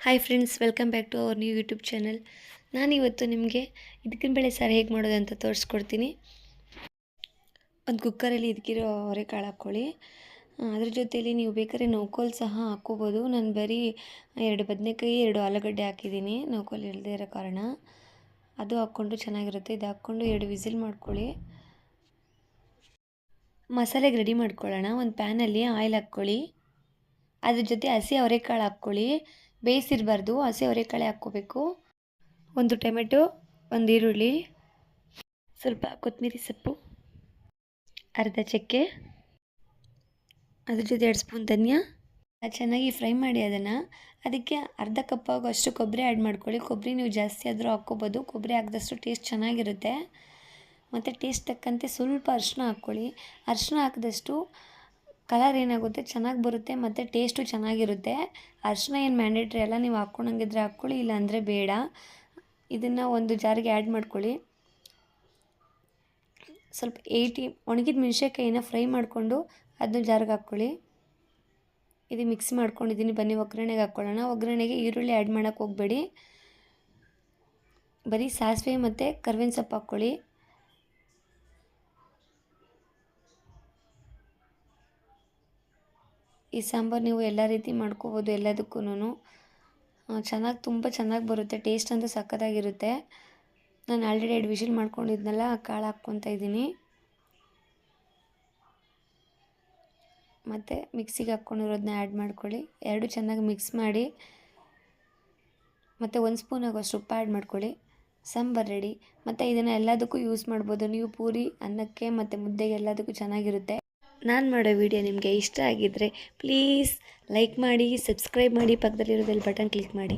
Hi friends, welcome back to our new YouTube channel. ನಾನಿವತ್ತು ನಿಮಗೆ ಬೇಳೆ ಸಾರು ಹೇಗೆ ಮಾಡೋದು ಅಂತ ತೋರಿಸ್ಕೊಡ್ತೀನಿ. ಒಂದು ಕುಕ್ಕರಲ್ಲಿ ಇದಕ್ಕಿರೋ ಅವರೆಕಾಳು ಹಾಕ್ಕೊಳ್ಳಿ. ಅದ್ರ ಜೊತೆಯಲ್ಲಿ ನೀವು ಬೇಕಾದ್ರೆ ನೋಕೋಲ್ ಸಹ ಹಾಕ್ಕೋಬೋದು. ನಾನು ಬರೀ 2 ಬದನೆಕಾಯಿ 2 ಆಲೂಗಡ್ಡೆ ಹಾಕಿದ್ದೀನಿ, ನೋಕೋಲ್ ಇಲ್ಲದೇ ಇರೋ ಕಾರಣ. ಅದು ಹಾಕ್ಕೊಂಡು ಚೆನ್ನಾಗಿರುತ್ತೆ. ಇದು ಹಾಕ್ಕೊಂಡು 2 ವಿಸಿಲ್ ಮಾಡ್ಕೊಳ್ಳಿ. ಮಸಾಲೆಗೆ ರೆಡಿ ಮಾಡ್ಕೊಳ್ಳೋಣ. ಒಂದು ಪ್ಯಾನಲ್ಲಿ ಆಯಿಲ್ ಹಾಕ್ಕೊಳ್ಳಿ. ಅದ್ರ ಜೊತೆ ಹಸಿ ಅವರೆಕಾಳು ಹಾಕ್ಕೊಳ್ಳಿ. ಬೇಯಿಸಿರಬಾರ್ದು, ಹಸಿ ಅವರೆಕಾಳು ಹಾಕ್ಕೋಬೇಕು. 1 ಟೊಮೆಟೊ, 1 ಈರುಳ್ಳಿ, ಸ್ವಲ್ಪ ಕೊತ್ತಂಬರಿ ಸೊಪ್ಪು, ಅರ್ಧ ಚಕ್ಕೆ, ಅದ್ರ ಜೊತೆ 2 ಸ್ಪೂನ್ ಧನಿಯಾ. ಚೆನ್ನಾಗಿ ಫ್ರೈ ಮಾಡಿ ಅದಕ್ಕೆ ಅರ್ಧ ಕಪ್ ಆಗೋಷ್ಟು ಕೊಬ್ಬರಿ ಆ್ಯಡ್ ಮಾಡ್ಕೊಳ್ಳಿ. ಕೊಬ್ಬರಿ ನೀವು ಜಾಸ್ತಿ ಆದರೂ ಹಾಕ್ಕೋಬೋದು. ಕೊಬ್ಬರಿ ಹಾಕಿದಷ್ಟು ಟೇಸ್ಟ್ ಚೆನ್ನಾಗಿರುತ್ತೆ. ಮತ್ತು ಟೇಸ್ಟ್ ತಕ್ಕಂತೆ ಸ್ವಲ್ಪ ಅರಿಶಿನ ಹಾಕ್ಕೊಳ್ಳಿ. ಅರಿಶಿನ ಹಾಕಿದಷ್ಟು ಕಲರ್ ಏನಾಗುತ್ತೆ ಚೆನ್ನಾಗಿ ಬರುತ್ತೆ ಮತ್ತು ಟೇಸ್ಟು ಚೆನ್ನಾಗಿರುತ್ತೆ. ಅರಿಶಿನ ಏನು ಮ್ಯಾಂಡೇಟ್ರಿ ಅಲ್ಲ, ನೀವು ಹಾಕ್ಕೊಳಂಗಿದ್ರೆ ಹಾಕ್ಕೊಳ್ಳಿ, ಇಲ್ಲಾಂದರೆ ಬೇಡ. ಇದನ್ನು ಒಂದು ಜಾರಿಗೆ ಆ್ಯಡ್ ಮಾಡ್ಕೊಳ್ಳಿ. ಸ್ವಲ್ಪ ಒಣಗಿದ ಮೆಣಸಿನ್ಕಾಯಿನ ಫ್ರೈ ಮಾಡಿಕೊಂಡು ಅದನ್ನ ಜಾರಿಗೆ ಹಾಕ್ಕೊಳ್ಳಿ. ಇದು ಮಿಕ್ಸ್ ಮಾಡ್ಕೊಂಡಿದ್ದೀನಿ. ಬನ್ನಿ ಒಗ್ಗರಣೆಗೆ ಹಾಕ್ಕೊಳ್ಳೋಣ. ಒಗ್ಗರಣೆಗೆ ಈರುಳ್ಳಿ ಆ್ಯಡ್ ಮಾಡೋಕ್ಕೆ ಹೋಗಬೇಡಿ. ಬರೀ ಸಾಸಿವೆ ಮತ್ತು ಕರ್ಬೇವಿನ ಸೊಪ್ಪು ಹಾಕ್ಕೊಳ್ಳಿ. ಈ ಸಾಂಬಾರು ನೀವು ಎಲ್ಲ ರೀತಿ ಮಾಡ್ಕೋಬೋದು, ಎಲ್ಲದಕ್ಕೂ ತುಂಬ ಚೆನ್ನಾಗಿ ಬರುತ್ತೆ. ಟೇಸ್ಟ್ ಅಂತೂ ಸಕ್ಕತ್ತಾಗಿರುತ್ತೆ. ನಾನು ಆಲ್ರೆಡಿ 2 ವಿಷಲ್ ಮಾಡ್ಕೊಂಡಿದ್ನಲ್ಲ, ಕಾಳು ಹಾಕ್ಕೊತಾ ಇದ್ದೀನಿ. ಮತ್ತು ಮಿಕ್ಸಿಗೆ ಹಾಕ್ಕೊಂಡಿರೋದನ್ನ ಆ್ಯಡ್ ಮಾಡ್ಕೊಳ್ಳಿ. 2 ಚೆನ್ನಾಗಿ ಮಿಕ್ಸ್ ಮಾಡಿ ಮತ್ತು 1 ಸ್ಪೂನ್ ಆಗೋಷ್ಟು ಉಪ್ಪು ಆ್ಯಡ್ ಮಾಡ್ಕೊಳ್ಳಿ. ಸಾಂಬಾರು ರೆಡಿ. ಮತ್ತು ಇದನ್ನು ಎಲ್ಲದಕ್ಕೂ ಯೂಸ್ ಮಾಡ್ಬೋದು. ನೀವು ಪೂರಿ, ಅನ್ನಕ್ಕೆ ಮತ್ತು ಮುದ್ದೆಗೆ ಎಲ್ಲದಕ್ಕೂ ಚೆನ್ನಾಗಿರುತ್ತೆ. ನಾನು ಮಾಡೋ ವಿಡಿಯೋ ನಿಮಗೆ ಇಷ್ಟ ಆಗಿದ್ದರೆ ಪ್ಲೀಸ್ ಲೈಕ್ ಮಾಡಿ, ಸಬ್ಸ್ಕ್ರೈಬ್ ಮಾಡಿ, ಪಕ್ಕದಲ್ಲಿರೋ ಬೆಲ್ ಬಟನ್ ಕ್ಲಿಕ್ ಮಾಡಿ.